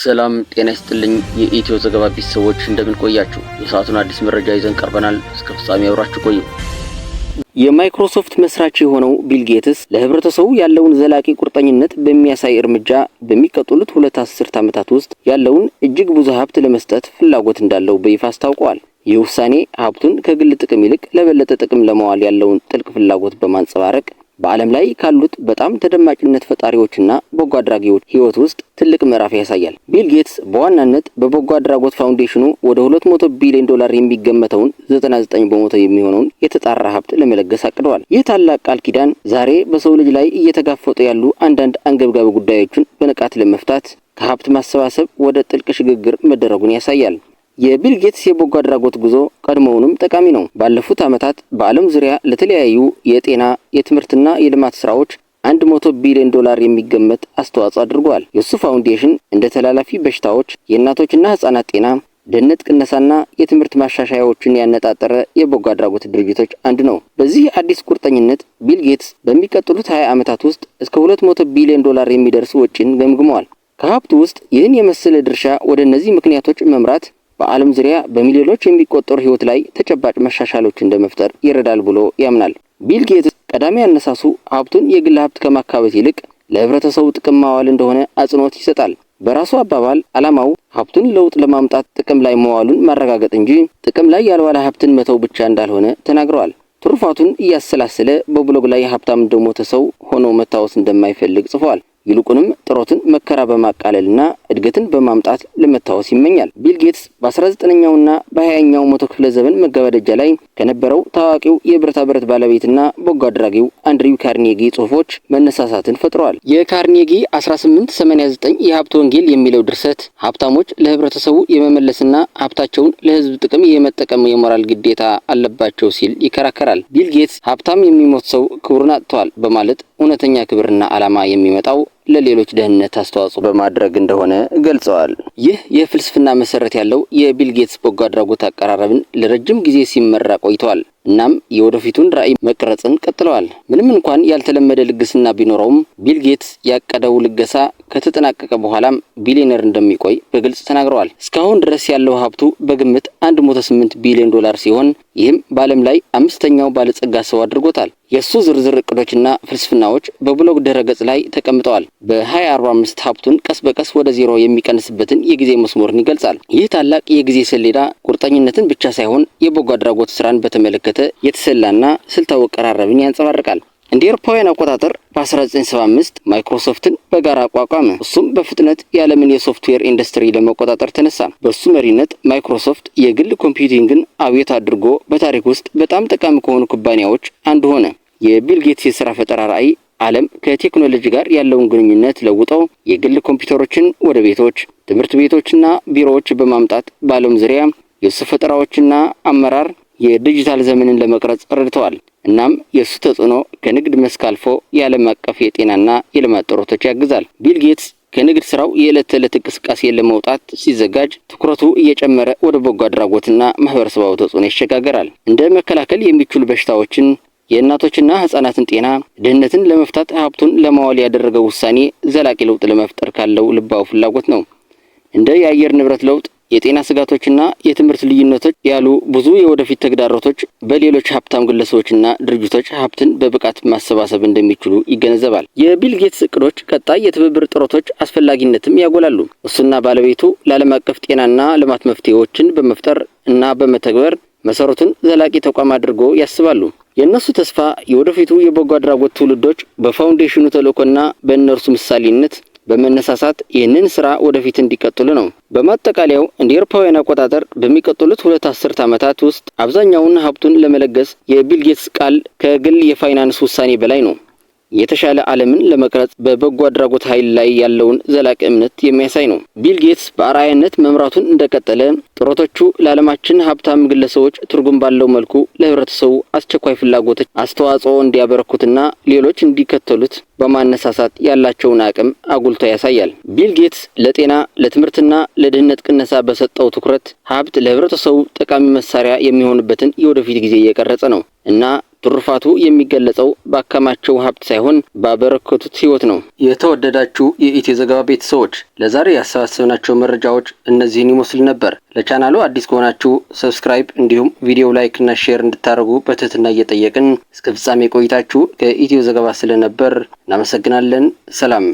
ሰላም ጤና ይስጥልኝ የኢትዮ ዘገባ ቤተሰቦች እንደምን ቆያችሁ? የሰዓቱን አዲስ መረጃ ይዘን ቀርበናል። እስከ ፍጻሜ አብራችሁ ቆዩ። የማይክሮሶፍት መስራች የሆነው ቢል ጌትስ ለህብረተሰቡ ያለውን ዘላቂ ቁርጠኝነት በሚያሳይ እርምጃ በሚቀጥሉት 2 አስርት ዓመታት ውስጥ ያለውን እጅግ ብዙ ሀብት ለመስጠት ፍላጎት እንዳለው በይፋ አስታውቋል። ይህ ውሳኔ ሀብቱን ከግል ጥቅም ይልቅ ለበለጠ ጥቅም ለማዋል ያለውን ጥልቅ ፍላጎት በማንጸባረቅ በዓለም ላይ ካሉት በጣም ተደማጭነት ፈጣሪዎችና በጎ አድራጊዎች ህይወት ውስጥ ትልቅ ምዕራፍ ያሳያል። ቢል ጌትስ በዋናነት በበጎ አድራጎት ፋውንዴሽኑ ወደ $200 ቢሊዮን የሚገመተውን 99 በመቶ የሚሆነውን የተጣራ ሀብት ለመለገስ አቅደዋል። ይህ ታላቅ ቃል ኪዳን ዛሬ በሰው ልጅ ላይ እየተጋፈጡ ያሉ አንዳንድ አንገብጋቢ ጉዳዮችን በንቃት ለመፍታት ከሀብት ማሰባሰብ ወደ ጥልቅ ሽግግር መደረጉን ያሳያል። የቢል ጌትስ የበጎ አድራጎት ጉዞ ቀድሞውንም ጠቃሚ ነው። ባለፉት ዓመታት በዓለም ዙሪያ ለተለያዩ የጤና የትምህርትና የልማት ስራዎች $100 ቢሊዮን የሚገመት አስተዋጽኦ አድርጓል። የሱ ፋውንዴሽን እንደ ተላላፊ በሽታዎች፣ የእናቶችና ህጻናት ጤና፣ ደህንነት ቅነሳና የትምህርት ማሻሻያዎችን ያነጣጠረ የበጎ አድራጎት ድርጅቶች አንዱ ነው። በዚህ አዲስ ቁርጠኝነት ቢል ጌትስ በሚቀጥሉት 20 ዓመታት ውስጥ እስከ $200 ቢሊዮን የሚደርስ ወጪን ገምግመዋል። ከሀብቱ ውስጥ ይህን የመሰለ ድርሻ ወደ እነዚህ ምክንያቶች መምራት በዓለም ዙሪያ በሚሊዮኖች የሚቆጠሩ ህይወት ላይ ተጨባጭ መሻሻሎችን እንደመፍጠር ይረዳል ብሎ ያምናል። ቢል ጌትስ ቀዳሚ ያነሳሱ ሀብቱን የግል ሀብት ከማካበት ይልቅ ለህብረተሰቡ ጥቅም ማዋል እንደሆነ አጽንኦት ይሰጣል። በራሱ አባባል ዓላማው ሀብቱን ለውጥ ለማምጣት ጥቅም ላይ መዋሉን ማረጋገጥ እንጂ ጥቅም ላይ ያልዋለ ሀብትን መተው ብቻ እንዳልሆነ ተናግረዋል። ትሩፋቱን እያሰላሰለ በብሎግ ላይ ሀብታም እንደሞተ ሰው ሆኖ መታወስ እንደማይፈልግ ጽፏል። ይልቁንም ጥረቱን መከራ በማቃለልና እድገትን በማምጣት ለመታወስ ይመኛል። ቢል ጌትስ በ19ኛውና በ20ኛው መቶ ክፍለ ዘመን መገባደጃ ላይ ከነበረው ታዋቂው የብረታ ብረት ባለቤትና በጎ አድራጊው አንድሪው ካርኔጊ ጽሑፎች መነሳሳትን ፈጥረዋል። የካርኔጊ 1889 የሀብት ወንጌል የሚለው ድርሰት ሀብታሞች ለህብረተሰቡ የመመለስና ሀብታቸውን ለህዝብ ጥቅም የመጠቀም የሞራል ግዴታ አለባቸው ሲል ይከራከራል። ቢል ጌትስ ሀብታም የሚሞት ሰው ክብሩን አጥቷል በማለት እውነተኛ ክብርና ዓላማ የሚመጣው ለሌሎች ደህንነት አስተዋጽኦ በማድረግ እንደሆነ ገልጸዋል። ይህ የፍልስፍና መሰረት ያለው የቢል ጌትስ በጎ አድራጎት አቀራረብን ለረጅም ጊዜ ሲመራ ቆይቷል። እናም የወደፊቱን ራዕይ መቅረጽን ቀጥለዋል። ምንም እንኳን ያልተለመደ ልግስና ቢኖረውም ቢል ጌትስ ያቀደው ልገሳ ከተጠናቀቀ በኋላም ቢሊዮነር እንደሚቆይ በግልጽ ተናግረዋል። እስካሁን ድረስ ያለው ሀብቱ በግምት $108 ቢሊዮን ሲሆን ይህም በዓለም ላይ 5ኛው ባለጸጋ ሰው አድርጎታል። የሱ ዝርዝር እቅዶችና ፍልስፍናዎች በብሎግ ድረገጽ ላይ ተቀምጠዋል። በ2045 ሀብቱን ቀስ በቀስ ወደ ዜሮ የሚቀንስበትን የጊዜ መስመርን ይገልጻል። ይህ ታላቅ የጊዜ ሰሌዳ ቁርጠኝነትን ብቻ ሳይሆን የበጎ አድራጎት ስራን በተመለከተ የተሰላና ስልታዊ አቀራረብን ያንጸባርቃል። እንደ አውሮፓውያን አቆጣጠር በ1975 ማይክሮሶፍትን በጋራ አቋቋመ። እሱም በፍጥነት የዓለምን የሶፍትዌር ኢንዱስትሪ ለመቆጣጠር ተነሳ። በሱ መሪነት ማይክሮሶፍት የግል ኮምፒውቲንግን አብዮት አድርጎ በታሪክ ውስጥ በጣም ጠቃሚ ከሆኑ ኩባንያዎች አንዱ ሆነ። የቢል ጌትስ የሥራ ፈጠራ ራዕይ ዓለም ከቴክኖሎጂ ጋር ያለውን ግንኙነት ለውጠው የግል ኮምፒውተሮችን ወደ ቤቶች፣ ትምህርት ቤቶችና ቢሮዎች በማምጣት በዓለም ዙሪያ የሱ ፈጠራዎችና አመራር የዲጂታል ዘመንን ለመቅረጽ ረድተዋል። እናም የሱ ተጽዕኖ ከንግድ መስክ አልፎ የዓለም አቀፍ የጤናና የልማት ጥረቶች ያግዛል። ቢል ጌትስ ከንግድ ስራው የዕለት ተዕለት እንቅስቃሴ ለመውጣት ሲዘጋጅ ትኩረቱ እየጨመረ ወደ በጎ አድራጎትና ማህበረሰባዊ ተጽዕኖ ይሸጋገራል። እንደ መከላከል የሚችሉ በሽታዎችን፣ የእናቶችና ህጻናትን ጤና፣ ድህነትን ለመፍታት ሀብቱን ለማዋል ያደረገው ውሳኔ ዘላቂ ለውጥ ለመፍጠር ካለው ልባዊ ፍላጎት ነው። እንደ የአየር ንብረት ለውጥ፣ የጤና ስጋቶችና የትምህርት ልዩነቶች ያሉ ብዙ የወደፊት ተግዳሮቶች በሌሎች ሀብታም ግለሰቦችና ድርጅቶች ሀብትን በብቃት ማሰባሰብ እንደሚችሉ ይገነዘባል። የቢል ጌትስ እቅዶች ቀጣይ የትብብር ጥረቶች አስፈላጊነትም ያጎላሉ። እሱና ባለቤቱ ለዓለም አቀፍ ጤናና ልማት መፍትሄዎችን በመፍጠር እና በመተግበር መሰረቱን ዘላቂ ተቋም አድርጎ ያስባሉ። የእነሱ ተስፋ የወደፊቱ የበጎ አድራጎት ትውልዶች በፋውንዴሽኑ ተልእኮና በእነርሱ ምሳሌነት በመነሳሳት ይህንን ስራ ወደፊት እንዲቀጥሉ ነው። በማጠቃለያው እንደ አውሮፓውያን አቆጣጠር በሚቀጥሉት 2 አስርት ዓመታት ውስጥ አብዛኛውን ሀብቱን ለመለገስ የቢል ጌትስ ቃል ከግል የፋይናንስ ውሳኔ በላይ ነው። የተሻለ ዓለምን ለመቅረጽ በበጎ አድራጎት ኃይል ላይ ያለውን ዘላቂ እምነት የሚያሳይ ነው። ቢል ጌትስ በአርአያነት መምራቱን እንደቀጠለ ጥረቶቹ ለዓለማችን ሀብታም ግለሰቦች ትርጉም ባለው መልኩ ለህብረተሰቡ አስቸኳይ ፍላጎቶች አስተዋጽኦ እንዲያበረክቱና ሌሎች እንዲከተሉት በማነሳሳት ያላቸውን አቅም አጉልቶ ያሳያል። ቢል ጌትስ ለጤና፣ ለትምህርትና ለድህነት ቅነሳ በሰጠው ትኩረት ሀብት ለህብረተሰቡ ጠቃሚ መሳሪያ የሚሆንበትን የወደፊት ጊዜ እየቀረጸ ነው እና ትሩፋቱ የሚገለጸው ባከማቸው ሀብት ሳይሆን ባበረከቱት ህይወት ነው። የተወደዳችሁ የኢትዮ ዘገባ ቤተሰቦች ለዛሬ ያሰባሰብናቸው መረጃዎች እነዚህን ይመስሉ ነበር። ለቻናሉ አዲስ ከሆናችሁ ሰብስክራይብ እንዲሁም ቪዲዮ ላይክ እና ሼር እንድታደርጉ በትህትና እየጠየቅን እስከ ፍጻሜ ቆይታችሁ ከኢትዮ ዘገባ ስለነበር እናመሰግናለን። ሰላም።